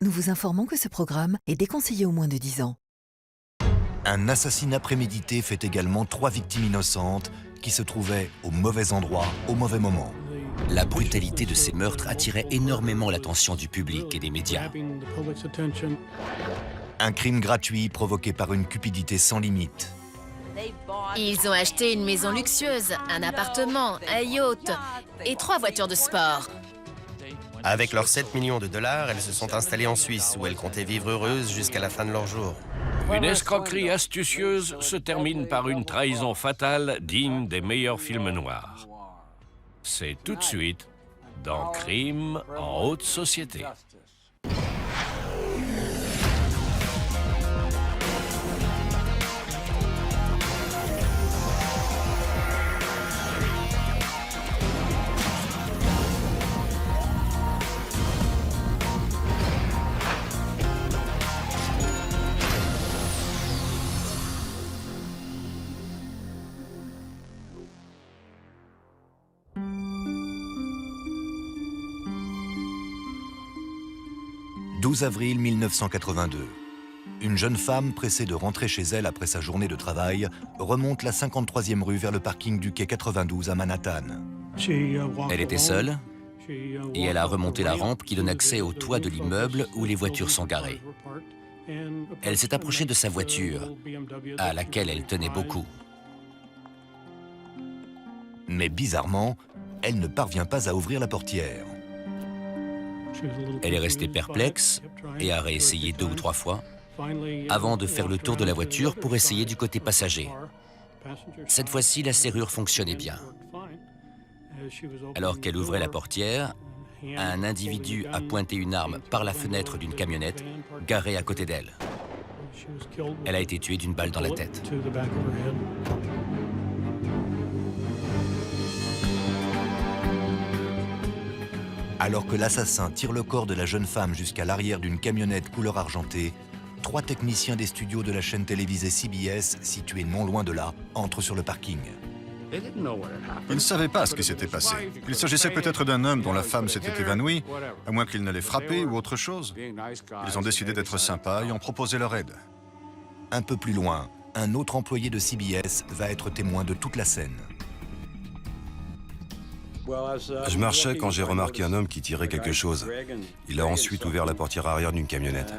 nous vous informons que ce programme est déconseillé aux moins de 10 ans. Un assassinat prémédité fait également 3 victimes innocentes qui se trouvaient au mauvais endroit, au mauvais moment. La brutalité de ces meurtres attirait énormément l'attention du public et des médias. Un crime gratuit provoqué par une cupidité sans limite. Ils ont acheté une maison luxueuse, un appartement, un yacht et 3 voitures de sport. Avec leurs 7 millions de dollars, elles se sont installées en Suisse, où elles comptaient vivre heureuses jusqu'à la fin de leur jour. Une escroquerie astucieuse se termine par une trahison fatale digne des meilleurs films noirs. C'est tout de suite dans Crime en haute société. « 12 avril 1982. Une jeune femme, pressée de rentrer chez elle après sa journée de travail, remonte la 53e rue vers le parking du quai 92 à Manhattan. Elle était seule et elle a remonté la rampe qui donne accès au toit de l'immeuble où les voitures sont garées. Elle s'est approchée de sa voiture, à laquelle elle tenait beaucoup. Mais bizarrement, elle ne parvient pas à ouvrir la portière. Elle est restée perplexe et a réessayé 2 ou 3 fois avant de faire le tour de la voiture pour essayer du côté passager. Cette fois-ci, la serrure fonctionnait bien. Alors qu'elle ouvrait la portière, un individu a pointé une arme par la fenêtre d'une camionnette garée à côté d'elle. Elle a été tuée d'une balle dans la tête. Alors que l'assassin tire le corps de la jeune femme jusqu'à l'arrière d'une camionnette couleur argentée, 3 techniciens des studios de la chaîne télévisée CBS, situés non loin de là, entrent sur le parking. Ils ne savaient pas ce qui s'était passé. Il s'agissait peut-être d'un homme dont la femme s'était évanouie, à moins qu'il ne l'ait frappé ou autre chose. Ils ont décidé d'être sympas et ont proposé leur aide. Un peu plus loin, un autre employé de CBS va être témoin de toute la scène. Je marchais quand j'ai remarqué un homme qui tirait quelque chose. Il a ensuite ouvert la portière arrière d'une camionnette.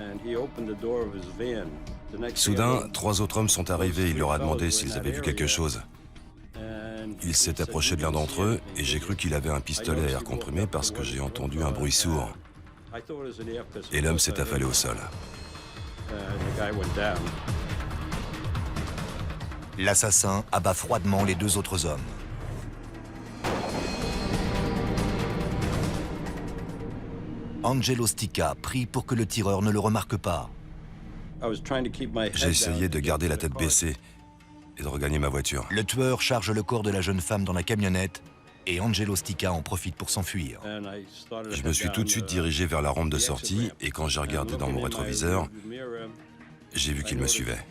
Soudain, 3 autres hommes sont arrivés. Il leur a demandé s'ils avaient vu quelque chose. Il s'est approché de l'un d'entre eux et j'ai cru qu'il avait un pistolet à air comprimé parce que j'ai entendu un bruit sourd. Et l'homme s'est affalé au sol. L'assassin abat froidement les 2 autres hommes. Angelo Stica prie pour que le tireur ne le remarque pas. J'ai essayé de garder la tête baissée et de regagner ma voiture. Le tueur charge le corps de la jeune femme dans la camionnette et Angelo Stica en profite pour s'enfuir. Je me suis tout de suite dirigé vers la rampe de sortie et quand j'ai regardé dans mon rétroviseur, j'ai vu qu'il me suivait.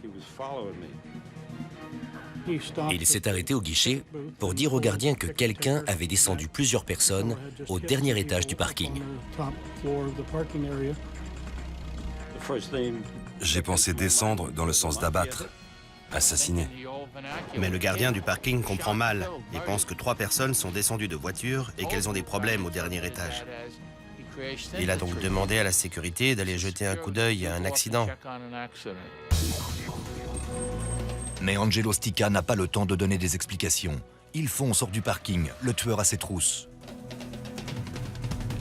Il s'est arrêté au guichet pour dire au gardien que quelqu'un avait descendu plusieurs personnes au dernier étage du parking. J'ai pensé descendre dans le sens d'abattre, assassiner. Mais le gardien du parking comprend mal et pense que 3 personnes sont descendues de voiture et qu'elles ont des problèmes au dernier étage. Il a donc demandé à la sécurité d'aller jeter un coup d'œil à un accident. Mais Angelo Stica n'a pas le temps de donner des explications. Il fonce hors du parking, le tueur à ses trousses.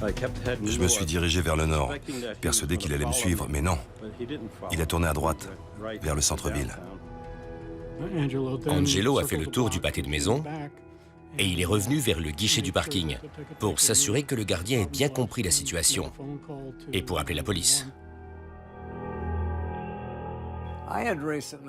Je me suis dirigé vers le nord, persuadé qu'il allait me suivre, mais non. Il a tourné à droite, vers le centre-ville. Angelo a fait le tour du pâté de maison et il est revenu vers le guichet du parking pour s'assurer que le gardien ait bien compris la situation et pour appeler la police.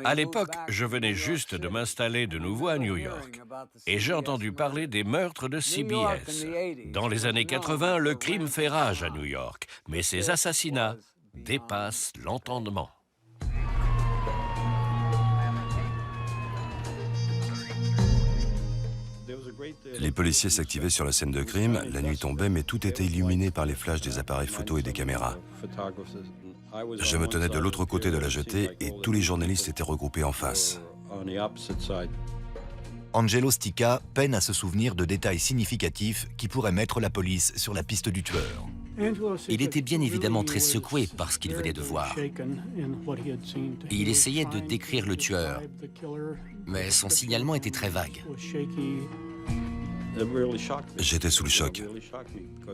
À l'époque, je venais juste de m'installer de nouveau à New York et j'ai entendu parler des meurtres de CBS. Dans les années 80, le crime fait rage à New York, mais ces assassinats dépassent l'entendement. Les policiers s'activaient sur la scène de crime, la nuit tombait, mais tout était illuminé par les flashs des appareils photo et des caméras. Je me tenais de l'autre côté de la jetée et tous les journalistes étaient regroupés en face. Angelo Stica peine à se souvenir de détails significatifs qui pourraient mettre la police sur la piste du tueur. Il était bien évidemment très secoué par ce qu'il venait de voir. Il essayait de décrire le tueur, mais son signalement était très vague. J'étais sous le choc.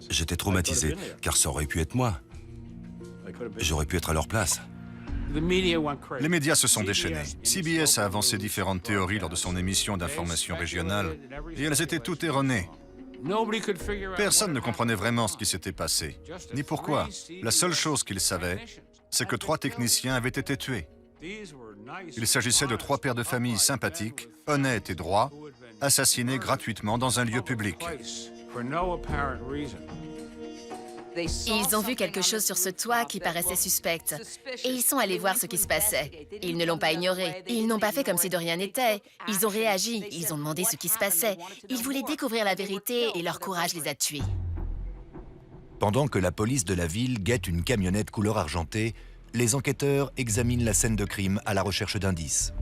J'étais traumatisé, car ça aurait pu être moi. J'aurais pu être à leur place. Les médias se sont déchaînés. CBS a avancé différentes théories lors de son émission d'information régionale, et elles étaient toutes erronées. Personne ne comprenait vraiment ce qui s'était passé, ni pourquoi. La seule chose qu'ils savaient, c'est que 3 techniciens avaient été tués. Il s'agissait de 3 pères de famille sympathiques, honnêtes et droits, assassinés gratuitement dans un lieu public. Ils ont vu quelque chose sur ce toit qui paraissait suspect. Et ils sont allés voir ce qui se passait. Ils ne l'ont pas ignoré. Ils n'ont pas fait comme si de rien n'était. Ils ont réagi. Ils ont demandé ce qui se passait. Ils voulaient découvrir la vérité et leur courage les a tués. Pendant que la police de la ville guette une camionnette couleur argentée, les enquêteurs examinent la scène de crime à la recherche d'indices.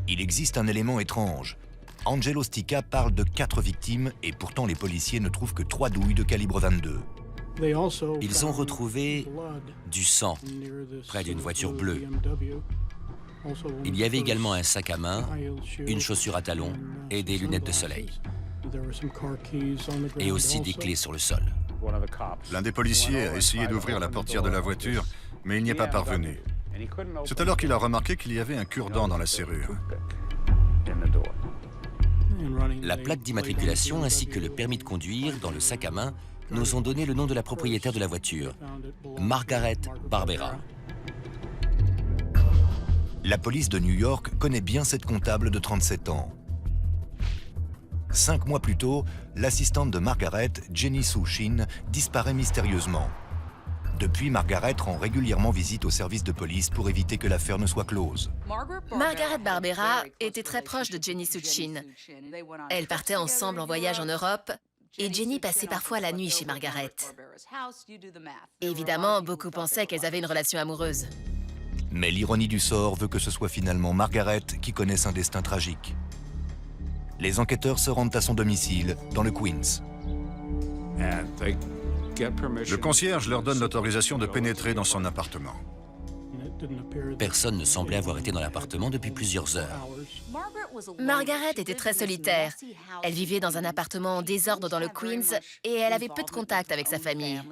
Il existe un élément étrange. Angelo Stica parle de 4 victimes et pourtant les policiers ne trouvent que 3 douilles de calibre 22. Ils ont retrouvé du sang près d'une voiture bleue. Il y avait également un sac à main, une chaussure à talons et des lunettes de soleil. Et aussi des clés sur le sol. L'un des policiers a essayé d'ouvrir la portière de la voiture, mais il n'y est pas parvenu. C'est alors qu'il a remarqué qu'il y avait un cure-dent dans la serrure. La plaque d'immatriculation ainsi que le permis de conduire dans le sac à main nous ont donné le nom de la propriétaire de la voiture, Margaret Barbera. La police de New York connaît bien cette comptable de 37 ans. 5 mois plus tôt, l'assistante de Margaret, Jenny Sue Shin, disparaît mystérieusement. Depuis, Margaret rend régulièrement visite au service de police pour éviter que l'affaire ne soit close. Margaret Barbera était très proche de Jenny Sue Shin. Elles partaient ensemble en voyage en Europe et Jenny passait parfois la nuit chez Margaret. Évidemment, beaucoup pensaient qu'elles avaient une relation amoureuse. Mais l'ironie du sort veut que ce soit finalement Margaret qui connaisse un destin tragique. Les enquêteurs se rendent à son domicile, dans le Queens. Le concierge leur donne l'autorisation de pénétrer dans son appartement. Personne ne semblait avoir été dans l'appartement depuis plusieurs heures. Margaret était très solitaire. Elle vivait dans un appartement en désordre dans le Queens et elle avait peu de contact avec sa famille.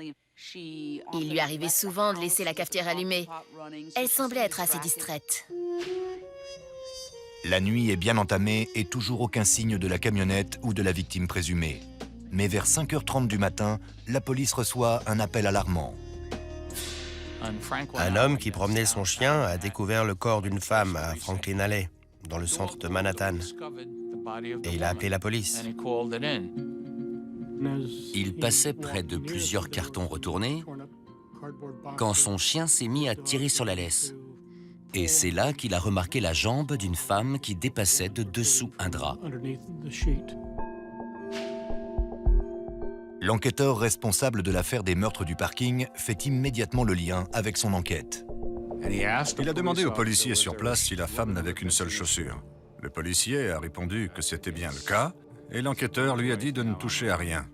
Il lui arrivait souvent de laisser la cafetière allumée. Elle semblait être assez distraite. La nuit est bien entamée et toujours aucun signe de la camionnette ou de la victime présumée. Mais vers 5h30 du matin, la police reçoit un appel alarmant. Un homme qui promenait son chien a découvert le corps d'une femme à Franklin Alley, dans le centre de Manhattan. Et il a appelé la police. Il passait près de plusieurs cartons retournés quand son chien s'est mis à tirer sur la laisse. Et c'est là qu'il a remarqué la jambe d'une femme qui dépassait de dessous un drap. L'enquêteur responsable de l'affaire des meurtres du parking fait immédiatement le lien avec son enquête. Il a demandé au policier sur place si la femme n'avait qu'une seule chaussure. Le policier a répondu que c'était bien le cas, et l'enquêteur lui a dit de ne toucher à rien.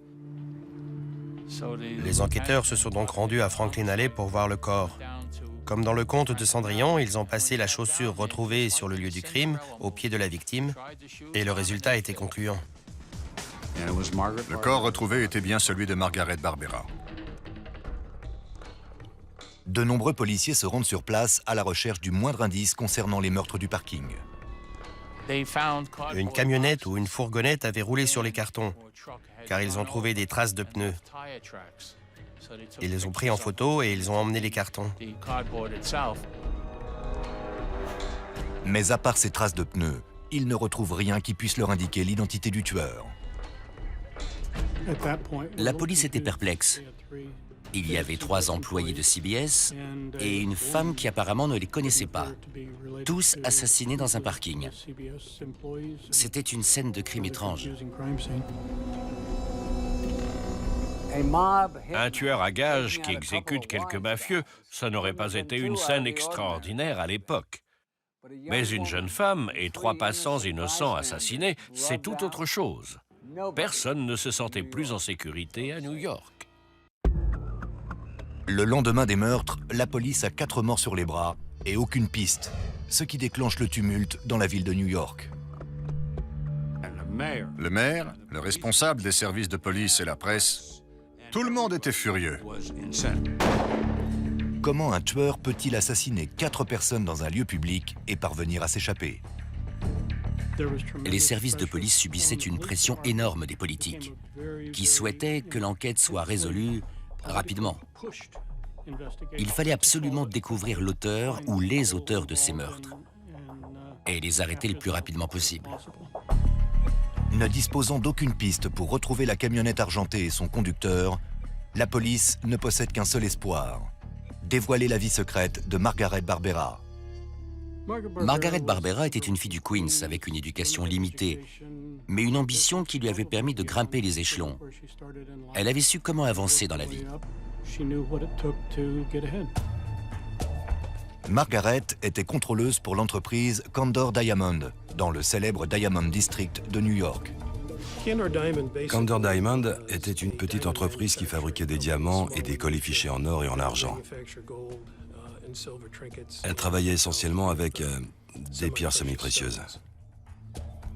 Les enquêteurs se sont donc rendus à Franklin Alley pour voir le corps. Comme dans le conte de Cendrillon, ils ont passé la chaussure retrouvée sur le lieu du crime, au pied de la victime, et le résultat était concluant. Le corps retrouvé était bien celui de Margaret Barbera. De nombreux policiers se rendent sur place à la recherche du moindre indice concernant les meurtres du parking. Une camionnette ou une fourgonnette avait roulé sur les cartons, car ils ont trouvé des traces de pneus. Ils les ont pris en photo et ils ont emmené les cartons. Mais à part ces traces de pneus, ils ne retrouvent rien qui puisse leur indiquer l'identité du tueur. La police était perplexe. Il y avait 3 employés de CBS et une femme qui apparemment ne les connaissait pas. Tous assassinés dans un parking. C'était une scène de crime étrange. Un tueur à gages qui exécute quelques mafieux, ça n'aurait pas été une scène extraordinaire à l'époque. Mais une jeune femme et 3 passants innocents assassinés, c'est tout autre chose. Personne ne se sentait plus en sécurité à New York. Le lendemain des meurtres, la police a 4 morts sur les bras et aucune piste, ce qui déclenche le tumulte dans la ville de New York. Le maire, le responsable des services de police et la presse, tout le monde était furieux. Comment un tueur peut-il assassiner 4 personnes dans un lieu public et parvenir à s'échapper? Les services de police subissaient une pression énorme des politiques, qui souhaitaient que l'enquête soit résolue rapidement. Il fallait absolument découvrir l'auteur ou les auteurs de ces meurtres et les arrêter le plus rapidement possible. Ne disposant d'aucune piste pour retrouver la camionnette argentée et son conducteur, la police ne possède qu'un seul espoir: dévoiler la vie secrète de Margaret Barbera. Margaret Barbera était une fille du Queens avec une éducation limitée, mais une ambition qui lui avait permis de grimper les échelons. Elle avait su comment avancer dans la vie. Margaret était contrôleuse pour l'entreprise Candor Diamond, dans le célèbre Diamond District de New York. Candor Diamond était une petite entreprise qui fabriquait des diamants et des colis fichés en or et en argent. Elle travaillait essentiellement avec des pierres semi-précieuses.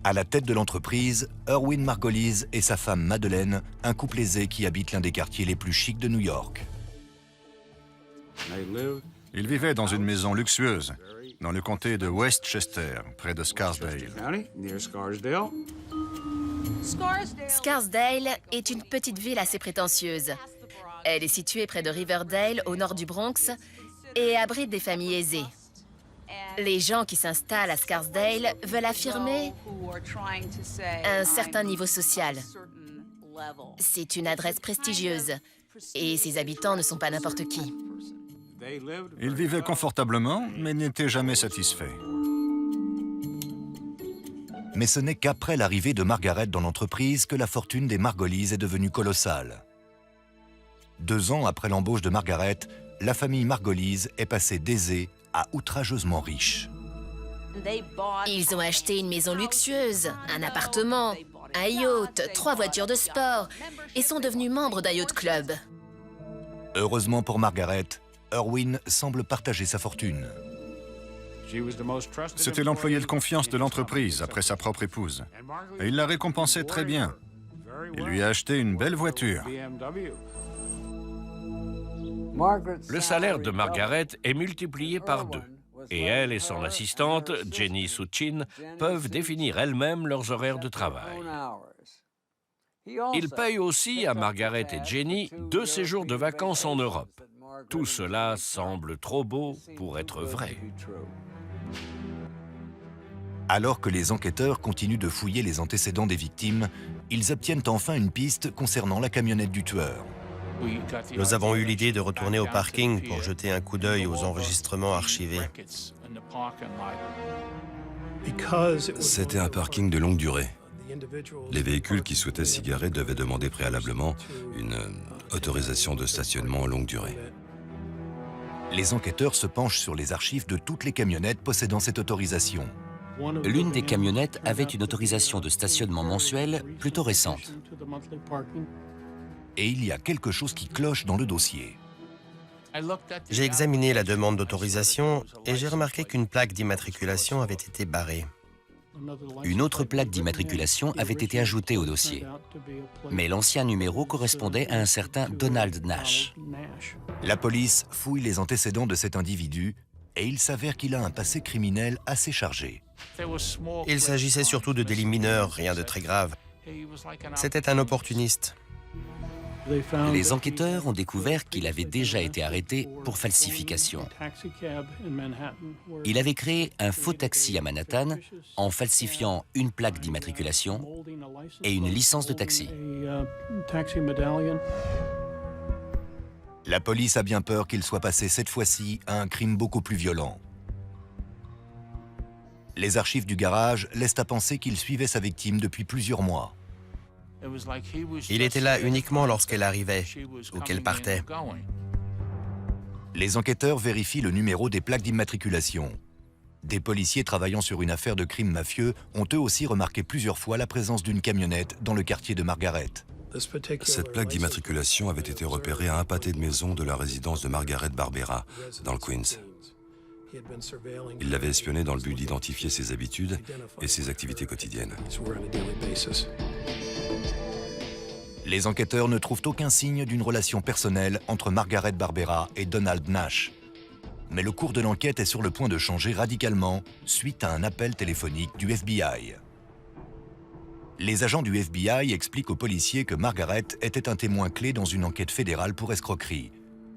À la tête de l'entreprise, Erwin Margolise et sa femme Madeleine, un couple aisé qui habite l'un des quartiers les plus chics de New York. Ils vivaient dans une maison luxueuse, dans le comté de Westchester, près de Scarsdale. Scarsdale est une petite ville assez prétentieuse. Elle est située près de Riverdale, au nord du Bronx, et abrite des familles aisées. Les gens qui s'installent à Scarsdale veulent affirmer un certain niveau social. C'est une adresse prestigieuse, et ses habitants ne sont pas n'importe qui. Ils vivaient confortablement, mais n'étaient jamais satisfaits. Mais ce n'est qu'après l'arrivée de Margaret dans l'entreprise que la fortune des Margolise est devenue colossale. 2 ans après l'embauche de Margaret, la famille Margolise est passée d'aisée à outrageusement riche. Ils ont acheté une maison luxueuse, un appartement, un yacht, 3 voitures de sport et sont devenus membres d'un yacht club. Heureusement pour Margaret, Erwin semble partager sa fortune. C'était l'employé de confiance de l'entreprise après sa propre épouse. Et il l'a récompensé très bien. Il lui a acheté une belle voiture. Le salaire de Margaret est multiplié par 2. Et elle et son assistante, Jenny Suchin, peuvent définir elles-mêmes leurs horaires de travail. Il paye aussi à Margaret et Jenny 2 séjours de vacances en Europe. Tout cela semble trop beau pour être vrai. Alors que les enquêteurs continuent de fouiller les antécédents des victimes, ils obtiennent enfin une piste concernant la camionnette du tueur. Nous avons eu l'idée de retourner au parking pour jeter un coup d'œil aux enregistrements archivés. C'était un parking de longue durée. Les véhicules qui souhaitaient s'y garer devaient demander préalablement une autorisation de stationnement longue durée. Les enquêteurs se penchent sur les archives de toutes les camionnettes possédant cette autorisation. L'une des camionnettes avait une autorisation de stationnement mensuelle plutôt récente. Et il y a quelque chose qui cloche dans le dossier. J'ai examiné la demande d'autorisation et j'ai remarqué qu'une plaque d'immatriculation avait été barrée. Une autre plaque d'immatriculation avait été ajoutée au dossier. Mais l'ancien numéro correspondait à un certain Donald Nash. La police fouille les antécédents de cet individu et il s'avère qu'il a un passé criminel assez chargé. Il s'agissait surtout de délits mineurs, rien de très grave. C'était un opportuniste. Les enquêteurs ont découvert qu'il avait déjà été arrêté pour falsification. Il avait créé un faux taxi à Manhattan en falsifiant une plaque d'immatriculation et une licence de taxi. La police a bien peur qu'il soit passé cette fois-ci à un crime beaucoup plus violent. Les archives du garage laissent à penser qu'il suivait sa victime depuis plusieurs mois. Il était là uniquement lorsqu'elle arrivait ou qu'elle partait. Les enquêteurs vérifient le numéro des plaques d'immatriculation. Des policiers travaillant sur une affaire de crime mafieux ont eux aussi remarqué plusieurs fois la présence d'une camionnette dans le quartier de Margaret. Cette plaque d'immatriculation avait été repérée à un pâté de maison de la résidence de Margaret Barbera, dans le Queens. Il l'avait espionnée dans le but d'identifier ses habitudes et ses activités quotidiennes. Les enquêteurs ne trouvent aucun signe d'une relation personnelle entre Margaret Barbera et Donald Nash. Mais le cours de l'enquête est sur le point de changer radicalement suite à un appel téléphonique du FBI. Les agents du FBI expliquent aux policiers que Margaret était un témoin clé dans une enquête fédérale pour escroquerie.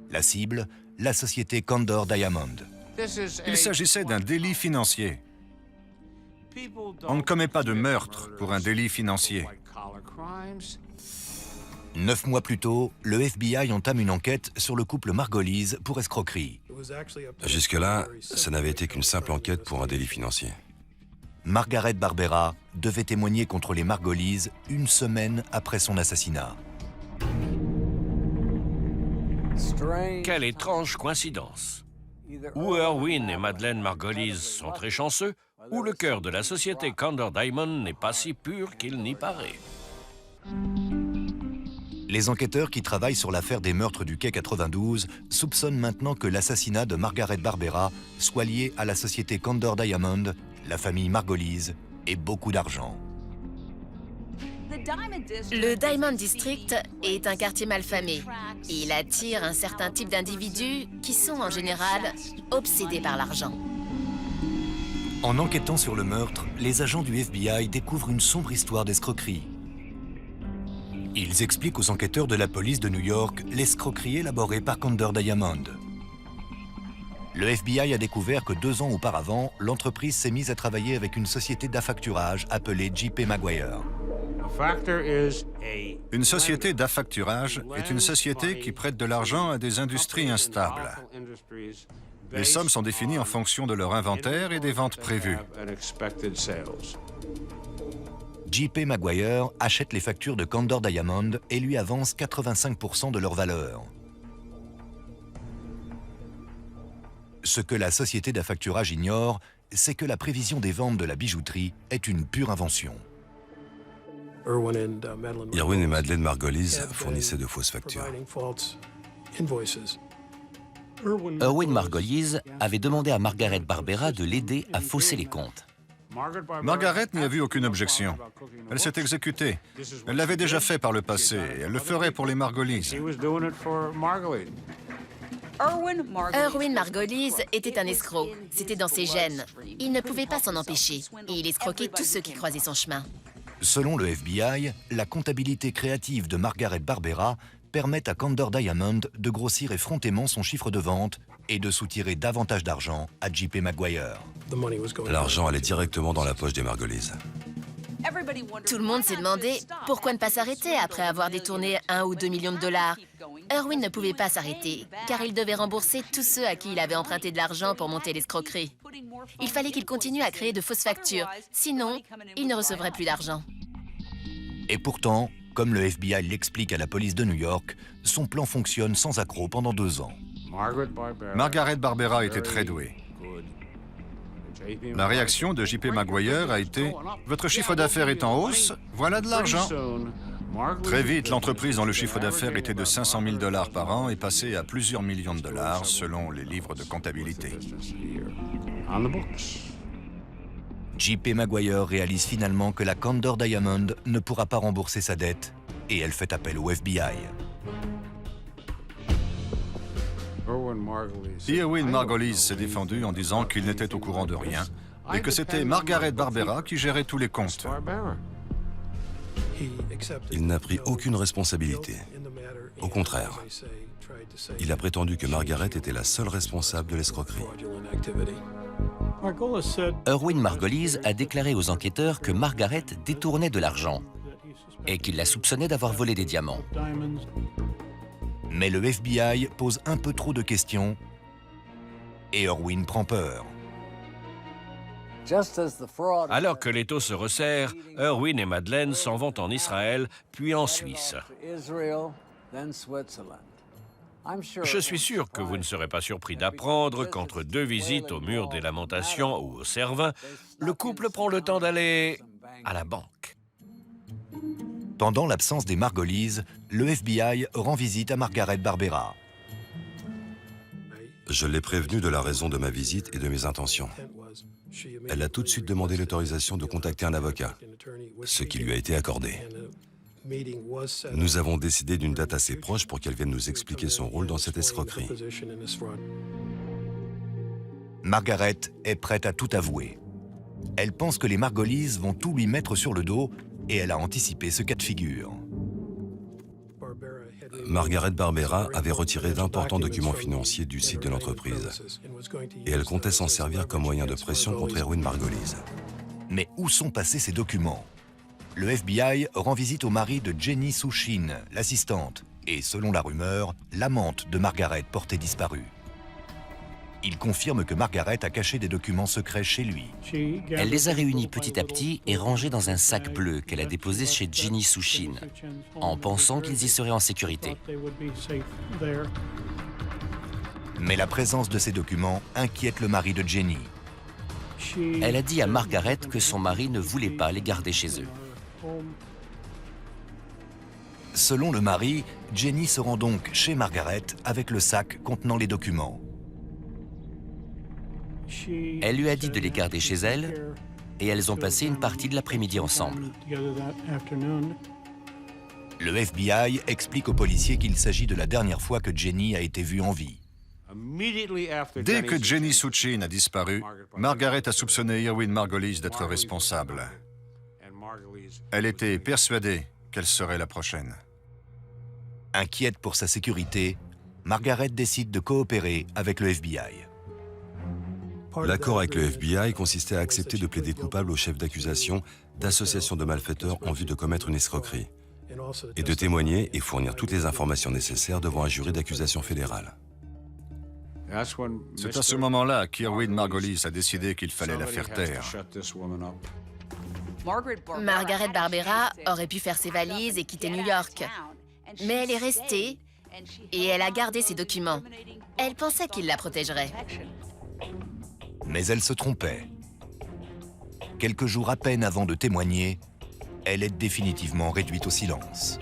La cible, la société Condor Diamond. Il s'agissait d'un délit financier. On ne commet pas de meurtre pour un délit financier. 9 mois plus tôt, le FBI entame une enquête sur le couple Margolise pour escroquerie. Jusque-là, ça n'avait été qu'une simple enquête pour un délit financier. Margaret Barbera devait témoigner contre les Margolise une semaine après son assassinat. Quelle étrange coïncidence. Ou Erwin et Madeleine Margolise sont très chanceux, ou le cœur de la société Condor Diamond n'est pas si pur qu'il n'y paraît. Les enquêteurs qui travaillent sur l'affaire des meurtres du quai 92 soupçonnent maintenant que l'assassinat de Margaret Barbera soit lié à la société Condor Diamond, la famille Margolise et beaucoup d'argent. Le Diamond District est un quartier malfamé. Il attire un certain type d'individus qui sont en général obsédés par l'argent. En enquêtant sur le meurtre, les agents du FBI découvrent une sombre histoire d'escroquerie. Ils expliquent aux enquêteurs de la police de New York l'escroquerie élaborée par Condor Diamond. Le FBI a découvert que 2 ans auparavant, l'entreprise s'est mise à travailler avec une société d'affacturage appelée J.P. Maguire. Une société d'affacturage est une société qui prête de l'argent à des industries instables. Les sommes sont définies en fonction de leur inventaire et des ventes prévues. J.P. Maguire achète les factures de Condor Diamond et lui avance 85% de leur valeur. Ce que la société d'affacturage ignore, c'est que la prévision des ventes de la bijouterie est une pure invention. Erwin et Madeleine Margolise fournissaient de fausses factures. Erwin Margolise avait demandé à Margaret Barbera de l'aider à fausser les comptes. Margaret n'y a vu aucune objection. Elle s'est exécutée. Elle l'avait déjà fait par le passé et elle le ferait pour les Margolise. Erwin Margolise était un escroc. C'était dans ses gènes. Il ne pouvait pas s'en empêcher. Et il escroquait tous ceux qui croisaient son chemin. Selon le FBI, la comptabilité créative de Margaret Barbera permet à Condor Diamond de grossir effrontément son chiffre de vente et de soutirer davantage d'argent à J.P. Maguire. L'argent allait directement dans la poche des Margolise. Tout le monde s'est demandé pourquoi ne pas s'arrêter après avoir détourné 1 ou 2 millions de dollars. Erwin ne pouvait pas s'arrêter, car il devait rembourser tous ceux à qui il avait emprunté de l'argent pour monter l'escroquerie. Il fallait qu'il continue à créer de fausses factures, sinon il ne recevrait plus d'argent. Et pourtant, comme le FBI l'explique à la police de New York, son plan fonctionne sans accroc pendant 2 ans. Margaret Barbera était très douée. La réaction de J.P. Maguire a été « Votre chiffre d'affaires est en hausse, voilà de l'argent ». Très vite, l'entreprise dont le chiffre d'affaires était de 500 000 $ par an est passée à plusieurs millions de dollars selon les livres de comptabilité. J.P. Maguire réalise finalement que la Condor Diamond ne pourra pas rembourser sa dette et elle fait appel au FBI. Erwin Margolise s'est défendu en disant qu'il n'était au courant de rien et que c'était Margaret Barbera qui gérait tous les comptes. Il n'a pris aucune responsabilité. Au contraire, il a prétendu que Margaret était la seule responsable de l'escroquerie. Erwin Margolise a déclaré aux enquêteurs que Margaret détournait de l'argent et qu'il la soupçonnait d'avoir volé des diamants. Mais le FBI pose un peu trop de questions et Irwin prend peur. Alors que l'étau se resserre, Irwin et Madeleine s'en vont en Israël, puis en Suisse. Je suis sûr que vous ne serez pas surpris d'apprendre qu'entre deux visites au mur des Lamentations ou au Cervin, le couple prend le temps d'aller à la banque. Pendant l'absence des Margolise, le FBI rend visite à Margaret Barbera. Je l'ai prévenue de la raison de ma visite et de mes intentions. Elle a tout de suite demandé l'autorisation de contacter un avocat, ce qui lui a été accordé. Nous avons décidé d'une date assez proche pour qu'elle vienne nous expliquer son rôle dans cette escroquerie. Margaret est prête à tout avouer. Elle pense que les Margolise vont tout lui mettre sur le dos et elle a anticipé ce cas de figure. Margaret Barbera avait retiré d'importants documents financiers du site de l'entreprise et elle comptait s'en servir comme moyen de pression contre Irwin Margolise. Mais où sont passés ces documents? Le FBI rend visite au mari de Jenny Souchin, l'assistante, et selon la rumeur, l'amante de Margaret portée disparue. Il confirme que Margaret a caché des documents secrets chez lui. Elle les a réunis petit à petit et rangés dans un sac bleu qu'elle a déposé chez Jenny Souchin, en pensant qu'ils y seraient en sécurité. Mais la présence de ces documents inquiète le mari de Jenny. Elle a dit à Margaret que son mari ne voulait pas les garder chez eux. Selon le mari, Jenny se rend donc chez Margaret avec le sac contenant les documents. Elle lui a dit de les garder chez elle et elles ont passé une partie de l'après-midi ensemble. Le FBI explique aux policiers qu'il s'agit de la dernière fois que Jenny a été vue en vie. Dès que Jenny Souchin a disparu, Margaret a soupçonné Irwin Margolise d'être responsable. Elle était persuadée qu'elle serait la prochaine. Inquiète pour sa sécurité, Margaret décide de coopérer avec le FBI. L'accord avec le FBI consistait à accepter de plaider coupable au chef d'accusation d'association de malfaiteurs en vue de commettre une escroquerie et de témoigner et fournir toutes les informations nécessaires devant un jury d'accusation fédéral. C'est à ce moment-là qu'Irwin Margolise a décidé qu'il fallait la faire taire. Margaret Barbera aurait pu faire ses valises et quitter New York. Mais elle est restée et elle a gardé ses documents. Elle pensait qu'il la protégerait. Mais elle se trompait. Quelques jours à peine avant de témoigner, elle est définitivement réduite au silence.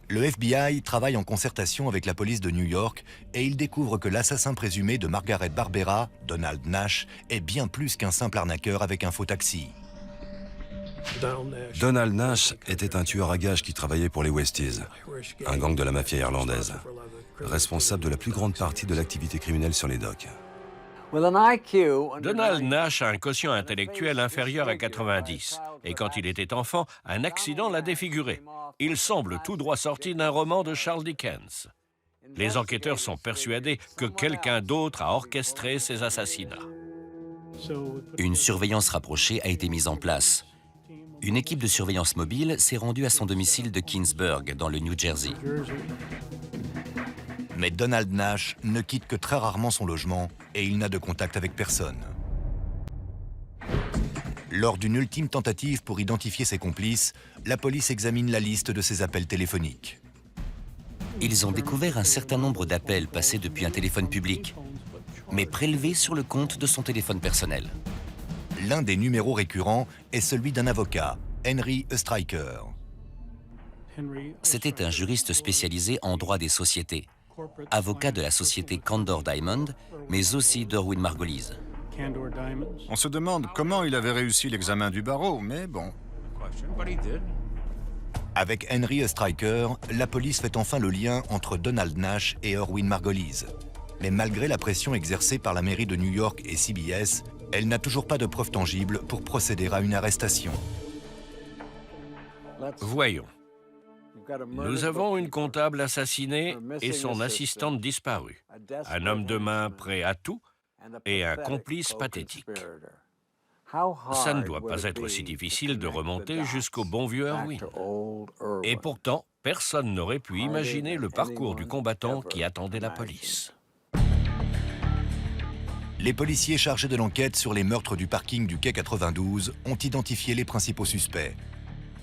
Le FBI travaille en concertation avec la police de New York et il découvre que l'assassin présumé de Margaret Barbera, Donald Nash, est bien plus qu'un simple arnaqueur avec un faux taxi. Donald Nash était un tueur à gages qui travaillait pour les Westies, un gang de la mafia irlandaise, responsable de la plus grande partie de l'activité criminelle sur les docks. Donald Nash a un quotient intellectuel inférieur à 90, et quand il était enfant, un accident l'a défiguré. Il semble tout droit sorti d'un roman de Charles Dickens. Les enquêteurs sont persuadés que quelqu'un d'autre a orchestré ces assassinats. Une surveillance rapprochée a été mise en place. Une équipe de surveillance mobile s'est rendue à son domicile de Keensburg, dans le New Jersey. Mais Donald Nash ne quitte que très rarement son logement et il n'a de contact avec personne. Lors d'une ultime tentative pour identifier ses complices, la police examine la liste de ses appels téléphoniques. Ils ont découvert un certain nombre d'appels passés depuis un téléphone public, mais prélevés sur le compte de son téléphone personnel. L'un des numéros récurrents est celui d'un avocat, Henry Stryker. C'était un juriste spécialisé en droit des sociétés, avocat de la société Candor Diamond, mais aussi d'Irwin Margolise. On se demande comment il avait réussi l'examen du barreau, mais bon. Avec Henry Stryker, la police fait enfin le lien entre Donald Nash et Irwin Margolise. Mais malgré la pression exercée par la mairie de New York et CBS, elle n'a toujours pas de preuves tangibles pour procéder à une arrestation. Voyons. Nous avons une comptable assassinée et son assistante disparue. Un homme de main prêt à tout et un complice pathétique. Ça ne doit pas être si difficile de remonter jusqu'au bon vieux Irwin. Et pourtant, personne n'aurait pu imaginer le parcours du combattant qui attendait la police. Les policiers chargés de l'enquête sur les meurtres du parking du quai 92 ont identifié les principaux suspects.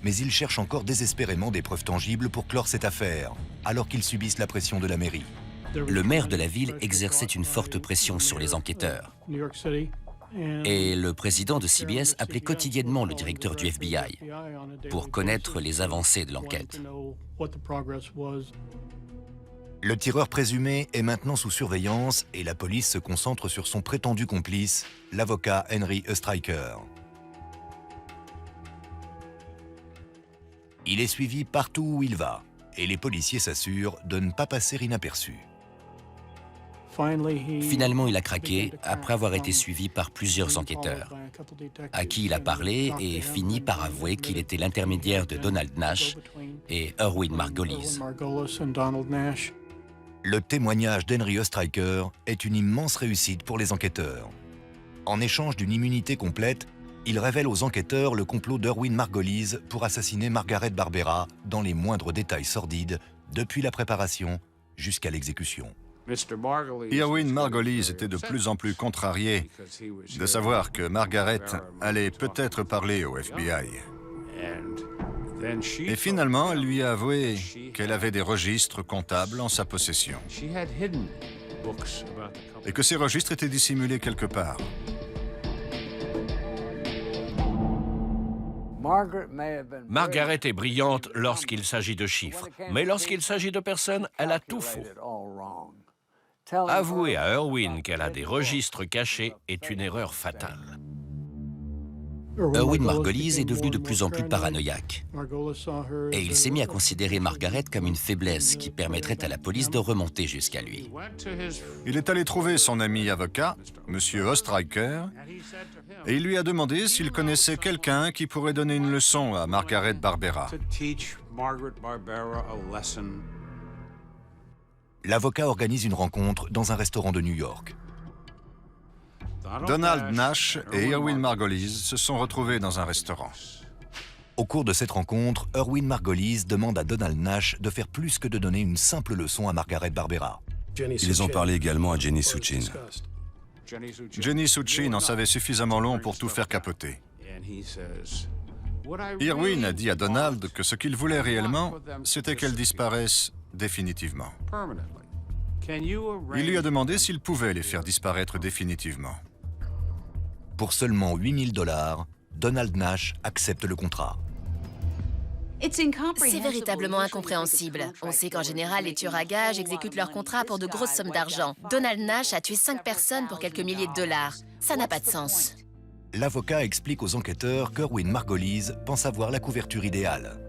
Mais ils cherchent encore désespérément des preuves tangibles pour clore cette affaire, alors qu'ils subissent la pression de la mairie. Le maire de la ville exerçait une forte pression sur les enquêteurs. Et le président de CBS appelait quotidiennement le directeur du FBI pour connaître les avancées de l'enquête. Le tireur présumé est maintenant sous surveillance et la police se concentre sur son prétendu complice, l'avocat Henry Oestreicher. Il est suivi partout où il va et les policiers s'assurent de ne pas passer inaperçu. Finalement, il a craqué après avoir été suivi par plusieurs enquêteurs, à qui il a parlé et finit par avouer qu'il était l'intermédiaire de Donald Nash et Erwin Margolyes. Le témoignage d'Henry Oestreicher est une immense réussite pour les enquêteurs. En échange d'une immunité complète, il révèle aux enquêteurs le complot d'Erwin Margolyes pour assassiner Margaret Barbera dans les moindres détails sordides, depuis la préparation jusqu'à l'exécution. Erwin Margolyes était de plus en plus contrarié de savoir que Margaret allait peut-être parler au FBI. Et finalement, elle lui a avoué qu'elle avait des registres comptables en sa possession. Et que ces registres étaient dissimulés quelque part. Margaret est brillante lorsqu'il s'agit de chiffres, mais lorsqu'il s'agit de personnes, elle a tout faux. Avouer à Erwin qu'elle a des registres cachés est une erreur fatale. Erwin Margolyes est devenu de plus en plus paranoïaque. Et il s'est mis à considérer Margaret comme une faiblesse qui permettrait à la police de remonter jusqu'à lui. Il est allé trouver son ami avocat, M. Oestreicher, et il lui a demandé s'il connaissait quelqu'un qui pourrait donner une leçon à Margaret Barbera. L'avocat organise une rencontre dans un restaurant de New York. Donald Nash et Erwin Margolyes se sont retrouvés dans un restaurant. Au cours de cette rencontre, Erwin Margolyes demande à Donald Nash de faire plus que de donner une simple leçon à Margaret Barbera. Ils ont parlé également à Jenny Suchin. Jenny Suchin en savait suffisamment long pour tout faire capoter. Erwin a dit à Donald que ce qu'il voulait réellement, c'était qu'elle disparaisse définitivement. Il lui a demandé s'il pouvait les faire disparaître définitivement. Pour seulement $8000, Donald Nash accepte le contrat. C'est véritablement incompréhensible. On sait qu'en général, les tueurs à gages exécutent leurs contrats pour de grosses sommes d'argent. Donald Nash a tué 5 personnes pour quelques milliers de dollars. Ça n'a pas de sens. L'avocat explique aux enquêteurs qu'Erwin Margolyes pense avoir la couverture idéale.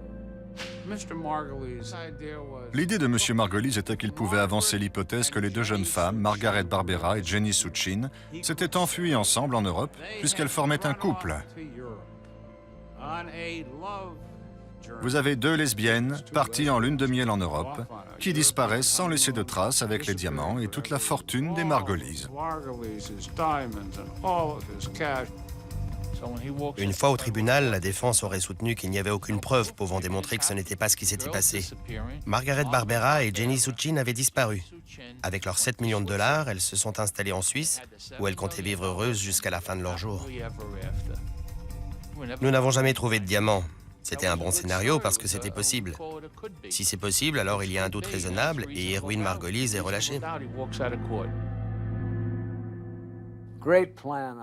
L'idée de M. Margolyes était qu'il pouvait avancer l'hypothèse que les deux jeunes femmes, Margaret Barbera et Jenny Suchin, s'étaient enfuies ensemble en Europe puisqu'elles formaient un couple. Vous avez deux lesbiennes parties en lune de miel en Europe qui disparaissent sans laisser de traces avec les diamants et toute la fortune des Margolyes. Une fois au tribunal, la défense aurait soutenu qu'il n'y avait aucune preuve pouvant démontrer que ce n'était pas ce qui s'était passé. Margaret Barbera et Jenny Suchin avaient disparu. Avec leurs 7 millions de dollars, elles se sont installées en Suisse, où elles comptaient vivre heureuses jusqu'à la fin de leur jour. Nous n'avons jamais trouvé de diamants. C'était un bon scénario parce que c'était possible. Si c'est possible, alors il y a un doute raisonnable et Erwin Margolyes est relâché.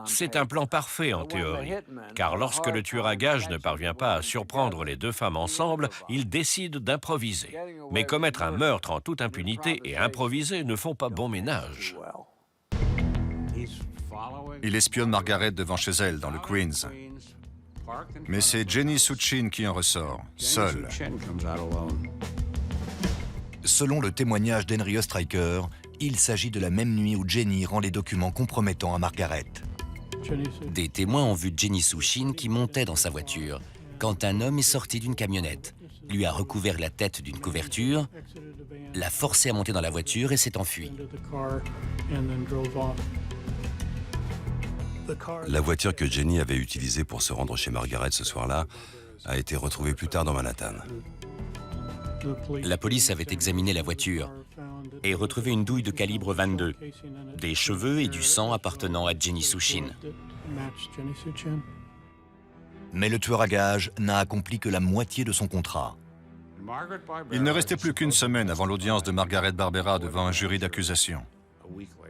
C'est un plan parfait en théorie, car lorsque le tueur à gages ne parvient pas à surprendre les deux femmes ensemble, il décide d'improviser. Mais commettre un meurtre en toute impunité et improviser ne font pas bon ménage. Il espionne Margaret devant chez elle, dans le Queens. Mais c'est Jenny Suchin qui en ressort, seule. Selon le témoignage d'Henry Oestreicher, il s'agit de la même nuit où Jenny rend les documents compromettants à Margaret. Des témoins ont vu Jenny Suchin qui montait dans sa voiture quand un homme est sorti d'une camionnette, lui a recouvert la tête d'une couverture, l'a forcé à monter dans la voiture et s'est enfui. La voiture que Jenny avait utilisée pour se rendre chez Margaret ce soir-là a été retrouvée plus tard dans Manhattan. La police avait examiné la voiture et retrouvé une douille de calibre 22, des cheveux et du sang appartenant à Jenny Sushin. Mais le tueur à gages n'a accompli que la moitié de son contrat. Il ne restait plus qu'une semaine avant l'audience de Margaret Barbera devant un jury d'accusation.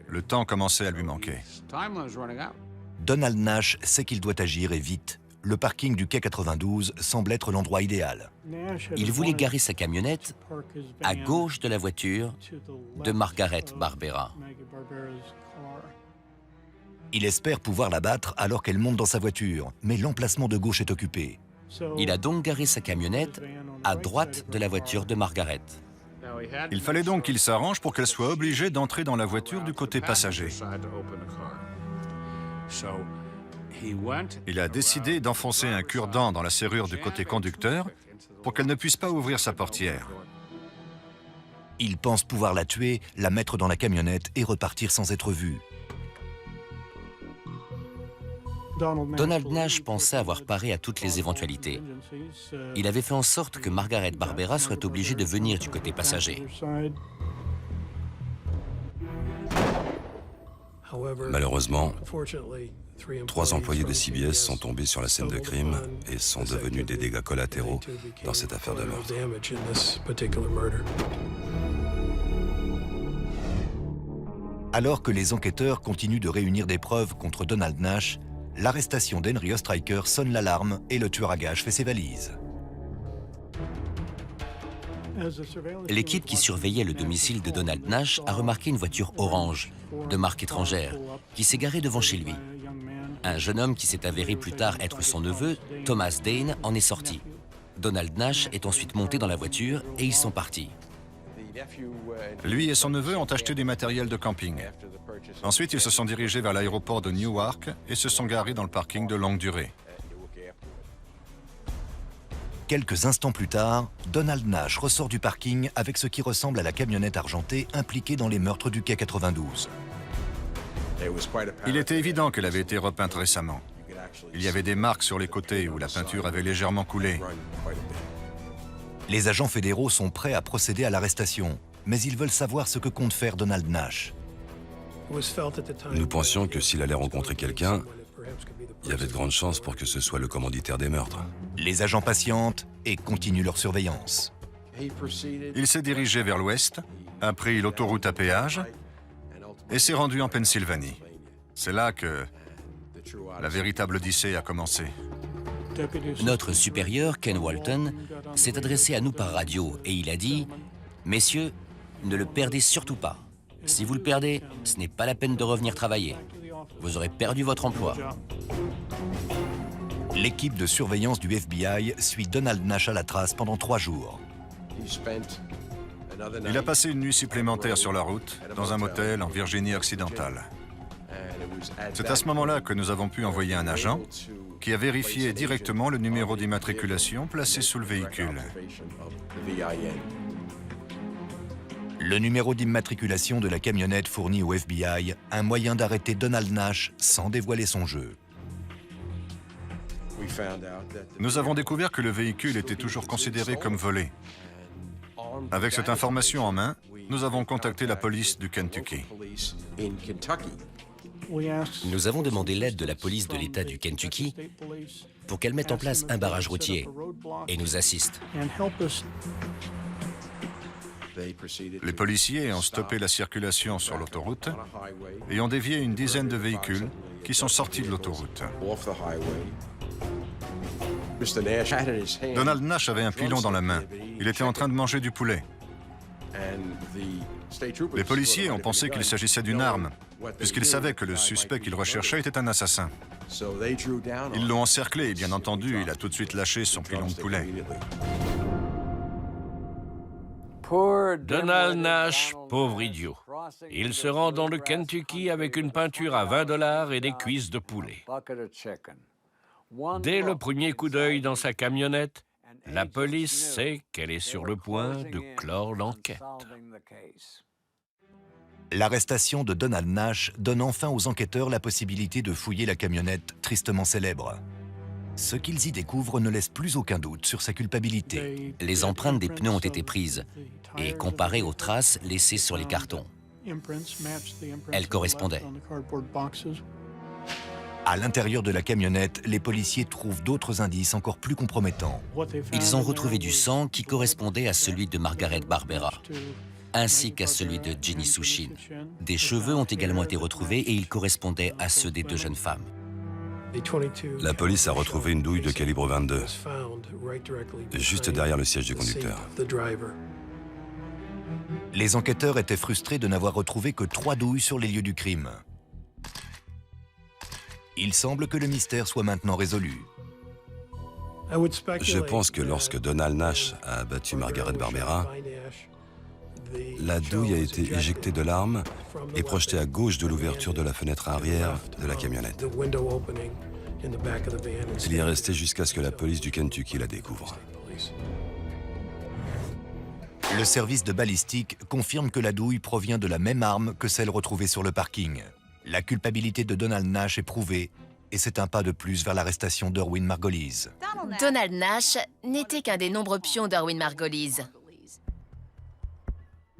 Le temps commençait à lui manquer. Donald Nash sait qu'il doit agir et vite. Le parking du quai 92 semble être l'endroit idéal. Il voulait garer sa camionnette à gauche de la voiture de Margaret Barbera. Il espère pouvoir la battre alors qu'elle monte dans sa voiture, mais l'emplacement de gauche est occupé. Il a donc garé sa camionnette à droite de la voiture de Margaret. Il fallait donc qu'il s'arrange pour qu'elle soit obligée d'entrer dans la voiture du côté passager. Il a décidé d'enfoncer un cure-dent dans la serrure du côté conducteur pour qu'elle ne puisse pas ouvrir sa portière. Il pense pouvoir la tuer, la mettre dans la camionnette et repartir sans être vu. Donald Nash pensait avoir paré à toutes les éventualités. Il avait fait en sorte que Margaret Barbera soit obligée de venir du côté passager. Malheureusement, 3 employés de CBS sont tombés sur la scène de crime et sont devenus des dégâts collatéraux dans cette affaire de meurtre. Alors que les enquêteurs continuent de réunir des preuves contre Donald Nash, l'arrestation d'Henry Oestreicher sonne l'alarme et le tueur à gages fait ses valises. L'équipe qui surveillait le domicile de Donald Nash a remarqué une voiture orange, de marque étrangère, qui s'est garée devant chez lui. Un jeune homme qui s'est avéré plus tard être son neveu, Thomas Dane, en est sorti. Donald Nash est ensuite monté dans la voiture et ils sont partis. Lui et son neveu ont acheté du matériel de camping. Ensuite, ils se sont dirigés vers l'aéroport de Newark et se sont garés dans le parking de longue durée. Quelques instants plus tard, Donald Nash ressort du parking avec ce qui ressemble à la camionnette argentée impliquée dans les meurtres du quai 92. Il était évident qu'elle avait été repeinte récemment. Il y avait des marques sur les côtés où la peinture avait légèrement coulé. Les agents fédéraux sont prêts à procéder à l'arrestation, mais ils veulent savoir ce que compte faire Donald Nash. Nous pensions que s'il allait rencontrer quelqu'un, il y avait de grandes chances pour que ce soit le commanditaire des meurtres. Les agents patientent et continuent leur surveillance. Il s'est dirigé vers l'ouest, a pris l'autoroute à péage et s'est rendu en Pennsylvanie. C'est là que la véritable odyssée a commencé. Notre supérieur, Ken Walton, s'est adressé à nous par radio et il a dit « Messieurs, ne le perdez surtout pas. Si vous le perdez, ce n'est pas la peine de revenir travailler. Vous aurez perdu votre emploi. » L'équipe de surveillance du FBI suit Donald Nash à la trace pendant 3 jours. Il a passé une nuit supplémentaire sur la route, dans un motel en Virginie occidentale. C'est à ce moment-là que nous avons pu envoyer un agent qui a vérifié directement le numéro d'immatriculation placé sous le véhicule. Le numéro d'immatriculation de la camionnette fournit au FBI un moyen d'arrêter Donald Nash sans dévoiler son jeu. Nous avons découvert que le véhicule était toujours considéré comme volé. Avec cette information en main, nous avons contacté la police du Kentucky. Nous avons demandé l'aide de la police de l'État du Kentucky pour qu'elle mette en place un barrage routier et nous assiste. Les policiers ont stoppé la circulation sur l'autoroute et ont dévié une dizaine de véhicules qui sont sortis de l'autoroute. Donald Nash avait un pilon dans la main. Il était en train de manger du poulet. Les policiers ont pensé qu'il s'agissait d'une arme, puisqu'ils savaient que le suspect qu'ils recherchaient était un assassin. Ils l'ont encerclé et bien entendu, il a tout de suite lâché son pilon de poulet. Donald Nash, pauvre idiot. Il se rend dans le Kentucky avec une peinture à $20 et des cuisses de poulet. Dès le premier coup d'œil dans sa camionnette, la police sait qu'elle est sur le point de clore l'enquête. L'arrestation de Donald Nash donne enfin aux enquêteurs la possibilité de fouiller la camionnette tristement célèbre. Ce qu'ils y découvrent ne laisse plus aucun doute sur sa culpabilité. Les empreintes des pneus ont été prises et comparées aux traces laissées sur les cartons. Elles correspondaient. À l'intérieur de la camionnette, les policiers trouvent d'autres indices encore plus compromettants. Ils ont retrouvé du sang qui correspondait à celui de Margaret Barbera, ainsi qu'à celui de Jenny Souchin. Des cheveux ont également été retrouvés et ils correspondaient à ceux des deux jeunes femmes. La police a retrouvé une douille de calibre 22, juste derrière le siège du conducteur. Les enquêteurs étaient frustrés de n'avoir retrouvé que 3 douilles sur les lieux du crime. Il semble que le mystère soit maintenant résolu. Je pense que lorsque Donald Nash a abattu Margaret Barbera, la douille a été éjectée de l'arme et projetée à gauche de l'ouverture de la fenêtre arrière de la camionnette. Elle y est restée jusqu'à ce que la police du Kentucky la découvre. Le service de balistique confirme que la douille provient de la même arme que celle retrouvée sur le parking. La culpabilité de Donald Nash est prouvée et c'est un pas de plus vers l'arrestation d'Erwin Margolise. Donald Nash n'était qu'un des nombreux pions d'Erwin Margolise.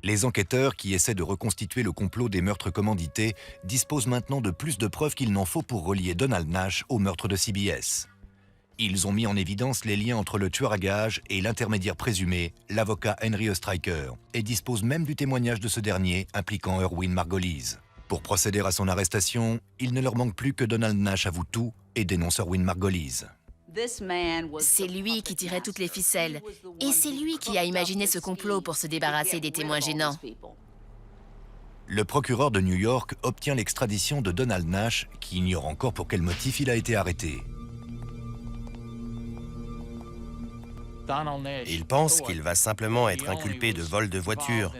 Les enquêteurs qui essaient de reconstituer le complot des meurtres commandités disposent maintenant de plus de preuves qu'il n'en faut pour relier Donald Nash au meurtre de CBS. Ils ont mis en évidence les liens entre le tueur à gages et l'intermédiaire présumé, l'avocat Henry Oestreicher, et disposent même du témoignage de ce dernier impliquant Erwin Margolise. Pour procéder à son arrestation, il ne leur manque plus que Donald Nash avoue tout et dénonce Erwin Margolise. C'est lui qui tirait toutes les ficelles. Et c'est lui qui a imaginé ce complot pour se débarrasser des témoins gênants. Le procureur de New York obtient l'extradition de Donald Nash, qui ignore encore pour quel motif il a été arrêté. Il pense qu'il va simplement être inculpé de vol de voiture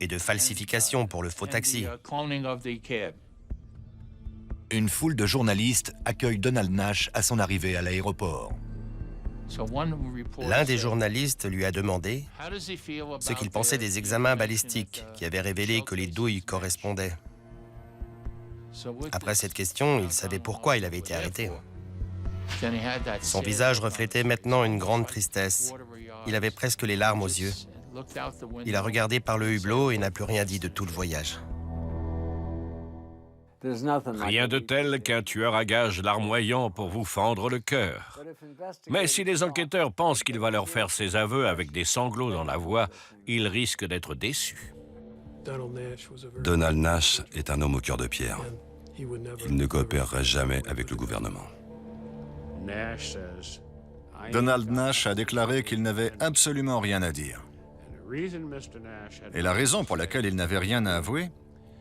et de falsification pour le faux taxi. Une foule de journalistes accueille Donald Nash à son arrivée à l'aéroport. L'un des journalistes lui a demandé ce qu'il pensait des examens balistiques qui avaient révélé que les douilles correspondaient. Après cette question, il savait pourquoi il avait été arrêté. Son visage reflétait maintenant une grande tristesse. Il avait presque les larmes aux yeux. Il a regardé par le hublot et n'a plus rien dit de tout le voyage. Rien de tel qu'un tueur à gages larmoyant pour vous fendre le cœur. Mais si les enquêteurs pensent qu'il va leur faire ses aveux avec des sanglots dans la voix, ils risquent d'être déçus. Donald Nash est un homme au cœur de pierre. Il ne coopérerait jamais avec le gouvernement. Donald Nash a déclaré qu'il n'avait absolument rien à dire. Et la raison pour laquelle il n'avait rien à avouer,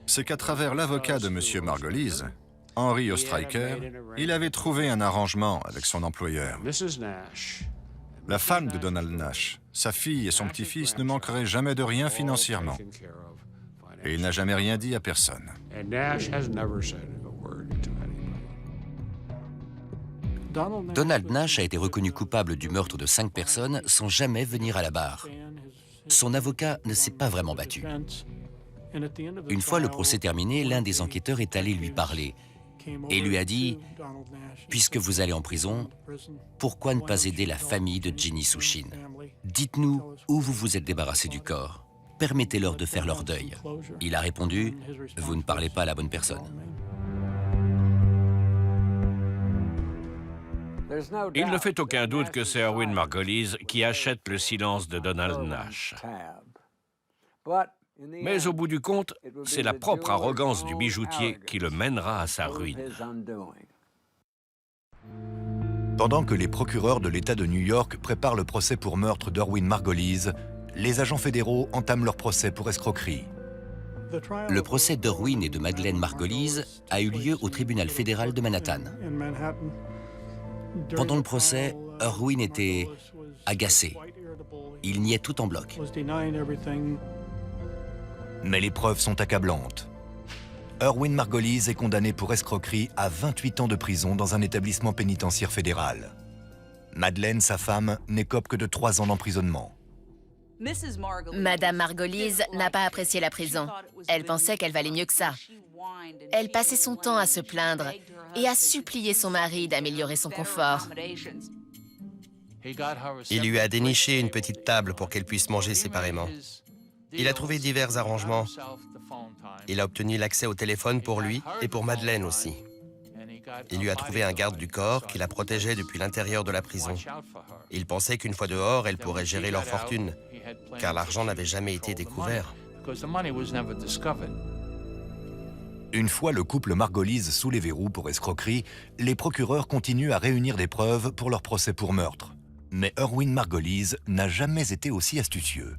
c'est qu'à travers l'avocat de M. Margolise, Henry Oestreicher, il avait trouvé un arrangement avec son employeur. La femme de Donald Nash, sa fille et son petit-fils ne manqueraient jamais de rien financièrement. Et il n'a jamais rien dit à personne. Donald Nash a été reconnu coupable du meurtre de 5 personnes sans jamais venir à la barre. Son avocat ne s'est pas vraiment battu. Une fois le procès terminé, l'un des enquêteurs est allé lui parler et lui a dit « Puisque vous allez en prison, pourquoi ne pas aider la famille de Jenny Souchin? Dites-nous où vous vous êtes débarrassé du corps. Permettez-leur de faire leur deuil. » Il a répondu « Vous ne parlez pas à la bonne personne. » Il ne fait aucun doute que c'est Erwin Margolise qui achète le silence de Donald Nash. Mais au bout du compte, c'est la propre arrogance du bijoutier qui le mènera à sa ruine. Pendant que les procureurs de l'État de New York préparent le procès pour meurtre d'Erwin Margolise, les agents fédéraux entament leur procès pour escroquerie. Le procès d'Erwin et de Madeleine Margolise a eu lieu au tribunal fédéral de Manhattan. Pendant le procès, Erwin était agacé. Il niait tout en bloc. Mais les preuves sont accablantes. Erwin Margolise est condamné pour escroquerie à 28 ans de prison dans un établissement pénitentiaire fédéral. Madeleine, sa femme, n'écope que de 3 ans d'emprisonnement. Madame Margolise n'a pas apprécié la prison. Elle pensait qu'elle valait mieux que ça. Elle passait son temps à se plaindre et a supplié son mari d'améliorer son confort. Il lui a déniché une petite table pour qu'elle puisse manger séparément. Il a trouvé divers arrangements. Il a obtenu l'accès au téléphone pour lui et pour Madeleine aussi. Il lui a trouvé un garde du corps qui la protégeait depuis l'intérieur de la prison. Il pensait qu'une fois dehors, elle pourrait gérer leur fortune, car l'argent n'avait jamais été découvert. Une fois le couple Margolise sous les verrous pour escroquerie, les procureurs continuent à réunir des preuves pour leur procès pour meurtre. Mais Erwin Margolise n'a jamais été aussi astucieux.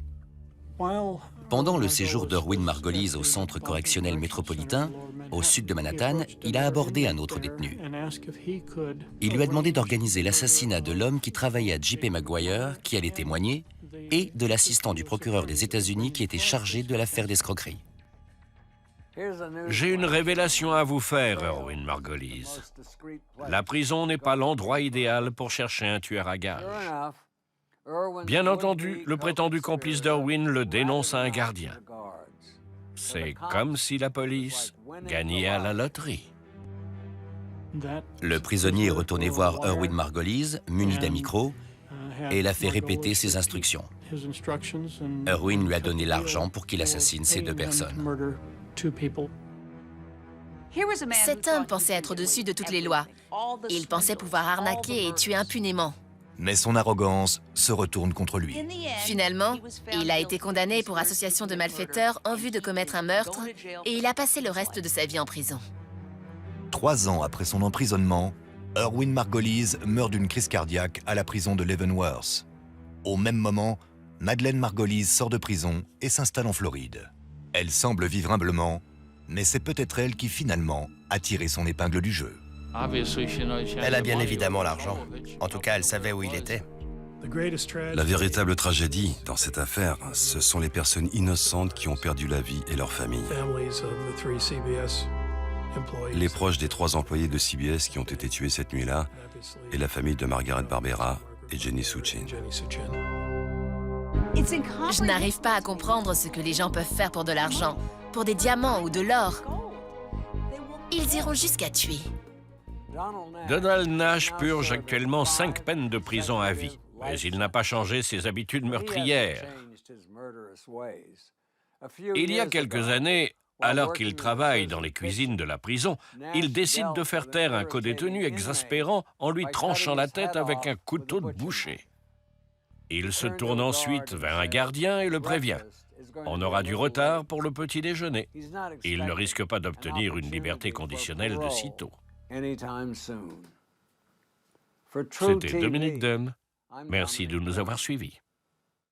Pendant le séjour d'Erwin Margolise au centre correctionnel métropolitain, au sud de Manhattan, il a abordé un autre détenu. Il lui a demandé d'organiser l'assassinat de l'homme qui travaillait à J.P. Maguire, qui allait témoigner, et de l'assistant du procureur des États-Unis qui était chargé de l'affaire d'escroquerie. J'ai une révélation à vous faire, Erwin Margolise. La prison n'est pas l'endroit idéal pour chercher un tueur à gages. Bien entendu, le prétendu complice d'Erwin le dénonce à un gardien. C'est comme si la police gagnait à la loterie. Le prisonnier est retourné voir Erwin Margolise, muni d'un micro, et l'a fait répéter ses instructions. Erwin lui a donné l'argent pour qu'il assassine ces deux personnes. Cet homme pensait être au-dessus de toutes les lois. Il pensait pouvoir arnaquer et tuer impunément. Mais son arrogance se retourne contre lui. Finalement, il a été condamné pour association de malfaiteurs en vue de commettre un meurtre et il a passé le reste de sa vie en prison. 3 ans après son emprisonnement, Erwin Margolise meurt d'une crise cardiaque à la prison de Leavenworth. Au même moment, Madeleine Margolise sort de prison et s'installe en Floride. Elle semble vivre humblement, mais c'est peut-être elle qui finalement a tiré son épingle du jeu. Elle a bien évidemment l'argent. En tout cas, elle savait où il était. La véritable tragédie dans cette affaire, ce sont les personnes innocentes qui ont perdu la vie et leur famille. Les proches des 3 employés de CBS qui ont été tués cette nuit-là et la famille de Margaret Barbera et Jenny Suchin. Je n'arrive pas à comprendre ce que les gens peuvent faire pour de l'argent, pour des diamants ou de l'or. Ils iront jusqu'à tuer. Donald Nash purge actuellement 5 peines de prison à vie, mais il n'a pas changé ses habitudes meurtrières. Il y a quelques années, alors qu'il travaille dans les cuisines de la prison, il décide de faire taire un codétenu exaspérant en lui tranchant la tête avec un couteau de boucher. Il se tourne ensuite vers un gardien et le prévient. On aura du retard pour le petit déjeuner. Il ne risque pas d'obtenir une liberté conditionnelle de sitôt. C'était Dominique Dunn. Merci de nous avoir suivis.